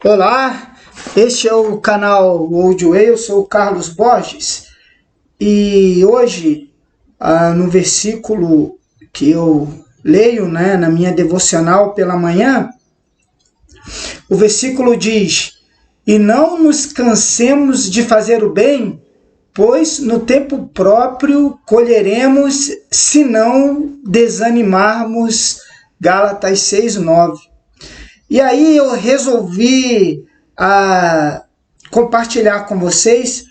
Olá, este é o canal Old Way, eu sou o Carlos Borges e hoje, no versículo que eu leio, na minha devocional pela manhã, o versículo diz: "E não nos cansemos de fazer o bem, pois no tempo próprio colheremos, se não desanimarmos." Gálatas 6:9. E aí eu resolvi compartilhar com vocês,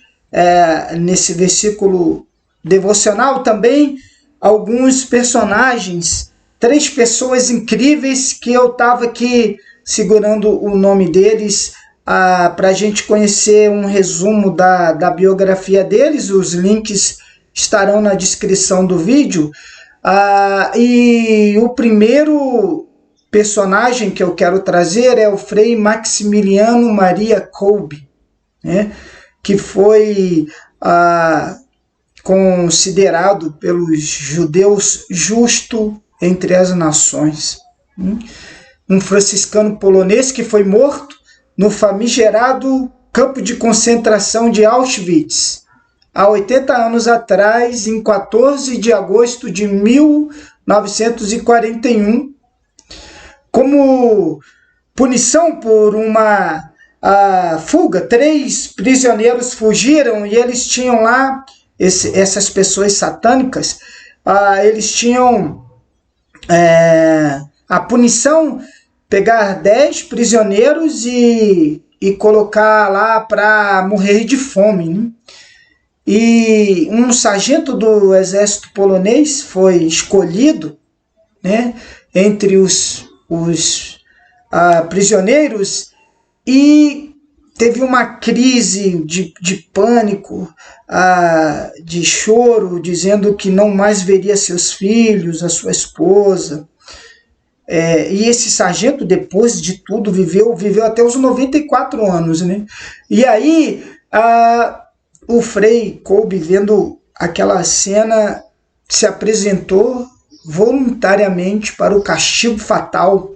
nesse versículo devocional, também alguns personagens, 3 pessoas incríveis que eu estava aqui segurando o nome deles, para a gente conhecer um resumo da biografia deles. Os links estarão na descrição do vídeo. E o primeiro personagem que eu quero trazer é o Frei Maximiliano Maria Kolbe, né, que foi considerado pelos judeus justo entre as nações. Um franciscano polonês que foi morto no famigerado campo de concentração de Auschwitz, há 80 anos atrás, em 14 de agosto de 1941, como punição por uma fuga. 3 prisioneiros fugiram e eles tinham lá, essas pessoas satânicas, eles tinham a punição: pegar 10 prisioneiros e colocar lá para morrer de fome, né? E um sargento do exército polonês foi escolhido, né, entre os prisioneiros, e teve uma crise de pânico, de choro, dizendo que não mais veria seus filhos, a sua esposa. E esse sargento, depois de tudo, viveu até os 94 anos, né? E aí o Frei Kolbe, vendo aquela cena, se apresentou voluntariamente para o castigo fatal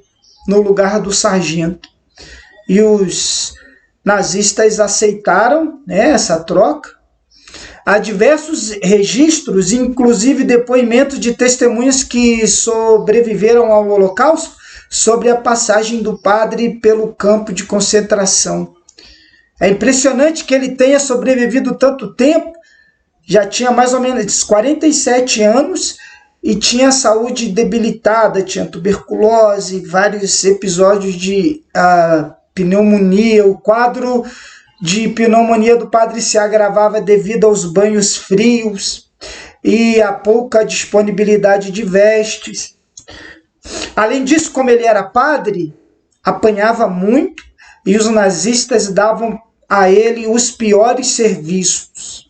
no lugar do sargento. E os nazistas aceitaram, né, essa troca. Há diversos registros, inclusive depoimentos de testemunhas que sobreviveram ao Holocausto, sobre a passagem do padre pelo campo de concentração. É impressionante que ele tenha sobrevivido tanto tempo. Já tinha mais ou menos 47 anos e tinha a saúde debilitada, tinha tuberculose, vários episódios de pneumonia. O quadro de pneumonia do padre se agravava devido aos banhos frios e a pouca disponibilidade de vestes. Além disso, como ele era padre, apanhava muito e os nazistas davam a ele os piores serviços.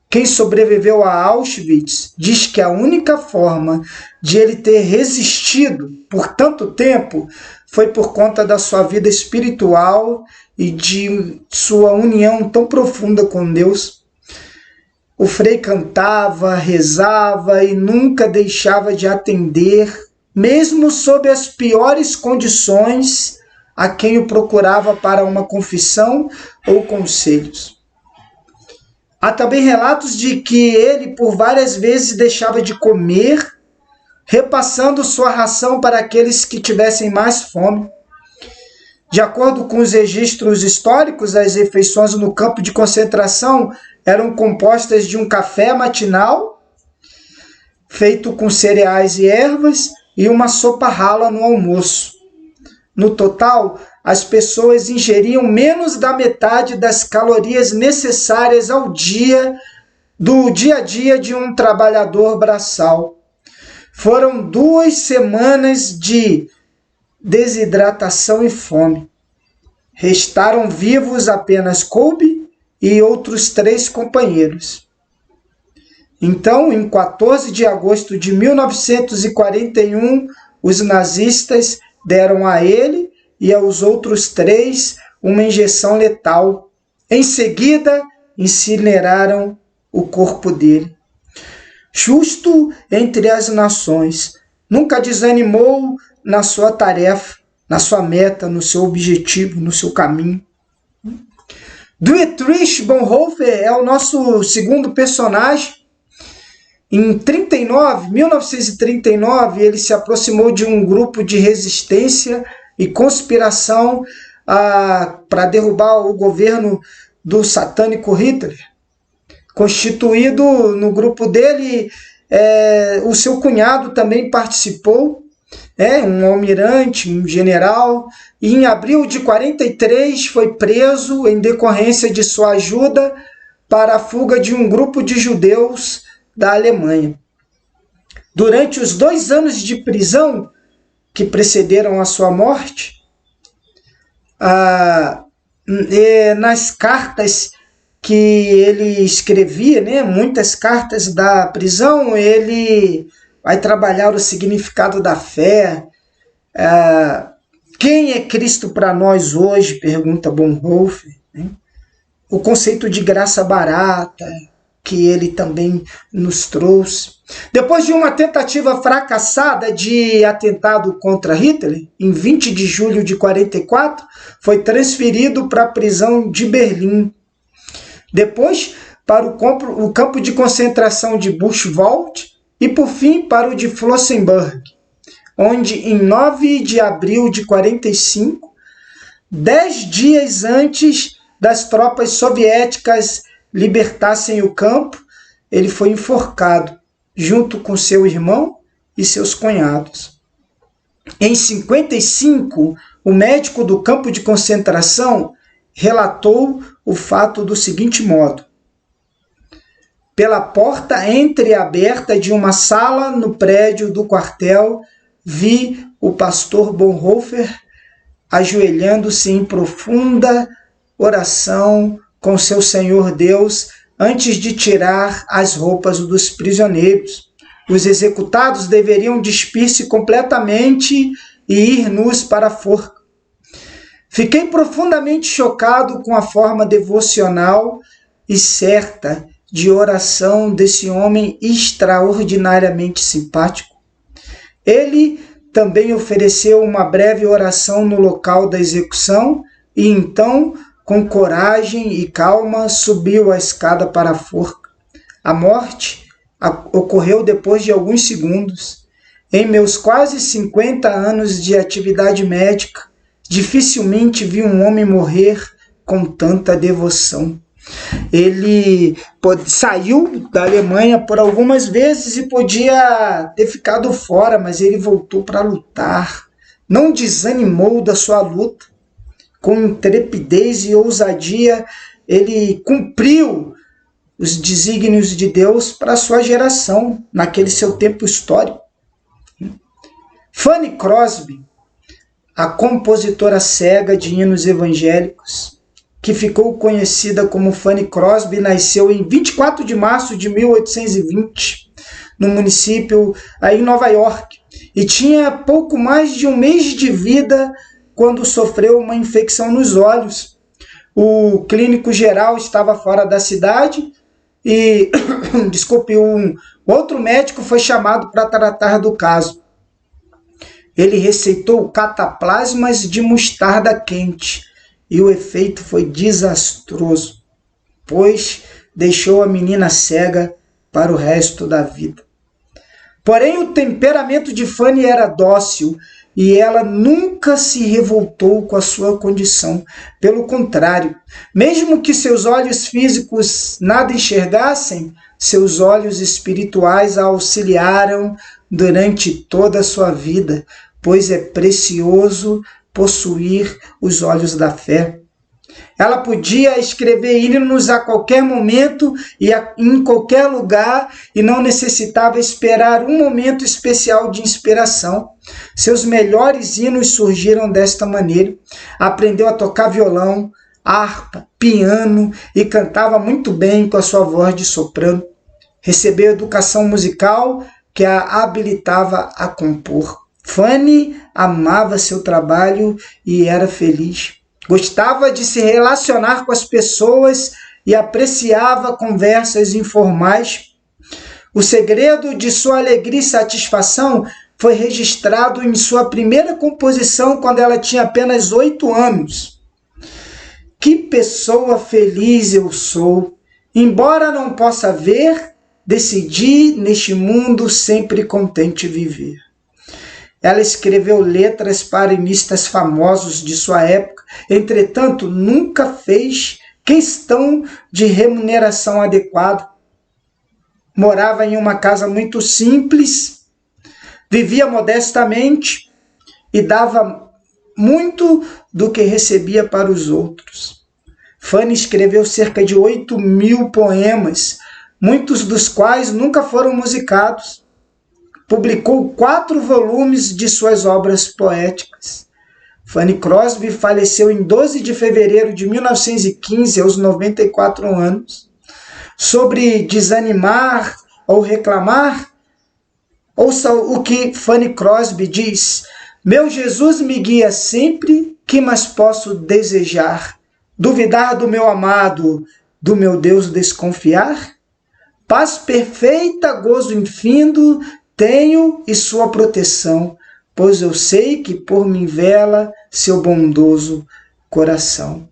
Quem sobreviveu a Auschwitz diz que a única forma de ele ter resistido por tanto tempo foi por conta da sua vida espiritual e de sua união tão profunda com Deus. O Frei cantava, rezava e nunca deixava de atender, mesmo sob as piores condições, a quem o procurava para uma confissão ou conselhos. Há também relatos de que ele por várias vezes deixava de comer, repassando sua ração para aqueles que tivessem mais fome. De acordo com os registros históricos, as refeições no campo de concentração eram compostas de um café matinal, feito com cereais e ervas, e uma sopa rala no almoço. No total, as pessoas ingeriam menos da metade das calorias necessárias ao dia, do dia a dia de um trabalhador braçal. Foram 2 semanas de desidratação e fome. Restaram vivos apenas Kolbe e outros 3 companheiros. Então, em 14 de agosto de 1941, os nazistas deram a ele e aos outros 3 uma injeção letal. Em seguida, incineraram o corpo dele. Justo entre as nações, nunca desanimou na sua tarefa, na sua meta, no seu objetivo, no seu caminho. Dietrich Bonhoeffer é o nosso segundo personagem. Em 1939, ele se aproximou de um grupo de resistência e conspiração para derrubar o governo do satânico Hitler. Constituído no grupo dele, o seu cunhado também participou, um almirante, um general, e em abril de 43 foi preso em decorrência de sua ajuda para a fuga de um grupo de judeus da Alemanha. Durante os 2 anos de prisão que precederam a sua morte, nas cartas que ele escrevia, muitas cartas da prisão, ele vai trabalhar o significado da fé. Quem é Cristo para nós hoje? Pergunta Bonhoeffer. O conceito de graça barata, que ele também nos trouxe. Depois de uma tentativa fracassada de atentado contra Hitler, em 20 de julho de 44, foi transferido para a prisão de Berlim. Depois, para o campo de concentração de Buchenwald e, por fim, para o de Flossenbürg, onde, em 9 de abril de 45, 10 dias antes das tropas soviéticas libertassem o campo, ele foi enforcado, junto com seu irmão e seus cunhados. Em 55, o médico do campo de concentração relatou o fato do seguinte modo: pela porta entreaberta de uma sala no prédio do quartel, vi o pastor Bonhoeffer ajoelhando-se em profunda oração com seu Senhor Deus antes de tirar as roupas dos prisioneiros. Os executados deveriam despir-se completamente e ir nus para a forca. Fiquei profundamente chocado com a forma devocional e certa de oração desse homem extraordinariamente simpático. Ele também ofereceu uma breve oração no local da execução e então, com coragem e calma, subiu a escada para a forca. A morte ocorreu depois de alguns segundos. Em meus quase 50 anos de atividade médica, dificilmente vi um homem morrer com tanta devoção. Ele saiu da Alemanha por algumas vezes e podia ter ficado fora, mas ele voltou para lutar. Não desanimou da sua luta. Com intrepidez e ousadia, ele cumpriu os desígnios de Deus para a sua geração, naquele seu tempo histórico. Fanny Crosby, a compositora cega de hinos evangélicos, que ficou conhecida como Fanny Crosby, nasceu em 24 de março de 1820, no município em Nova York, e tinha pouco mais de um mês de vida quando sofreu uma infecção nos olhos. O clínico geral estava fora da cidade e um outro médico foi chamado para tratar do caso. Ele receitou cataplasmas de mostarda quente e o efeito foi desastroso, pois deixou a menina cega para o resto da vida. Porém, o temperamento de Fanny era dócil e ela nunca se revoltou com a sua condição. Pelo contrário, mesmo que seus olhos físicos nada enxergassem, seus olhos espirituais a auxiliaram durante toda a sua vida, pois é precioso possuir os olhos da fé. Ela podia escrever hinos a qualquer momento e em qualquer lugar e não necessitava esperar um momento especial de inspiração. Seus melhores hinos surgiram desta maneira. Aprendeu a tocar violão, harpa, piano e cantava muito bem com a sua voz de soprano. Recebeu educação musical que a habilitava a compor. Fanny amava seu trabalho e era feliz. Gostava de se relacionar com as pessoas e apreciava conversas informais. O segredo de sua alegria e satisfação foi registrado em sua primeira composição quando ela tinha apenas 8 anos. Que pessoa feliz eu sou, embora não possa ver, decidi neste mundo sempre contente viver. Ela escreveu letras para inistas famosos de sua época, entretanto nunca fez questão de remuneração adequada. Morava em uma casa muito simples, vivia modestamente e dava muito do que recebia para os outros. Fanny escreveu cerca de 8.000 poemas, muitos dos quais nunca foram musicados. Publicou 4 volumes de suas obras poéticas. Fanny Crosby faleceu em 12 de fevereiro de 1915, aos 94 anos. Sobre desanimar ou reclamar, ouça o que Fanny Crosby diz: meu Jesus me guia sempre, que mais posso desejar? Duvidar do meu amado, do meu Deus desconfiar? Paz perfeita, gozo infindo, tenho e sua proteção, pois eu sei que por mim vela seu bondoso coração.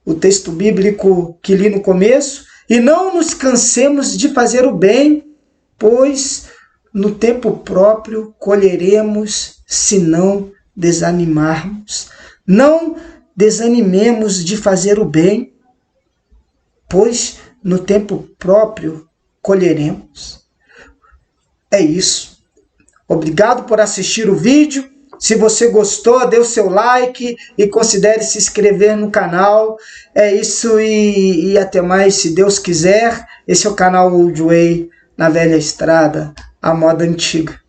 O texto bíblico que li no começo: e não nos cansemos de fazer o bem, pois no tempo próprio colheremos, se não desanimarmos. Não desanimemos de fazer o bem, pois no tempo próprio colheremos. É isso. Obrigado por assistir o vídeo. Se você gostou, dê o seu like e considere se inscrever no canal. É isso e até mais, se Deus quiser. Esse é o canal Old Way, na velha estrada, a moda antiga.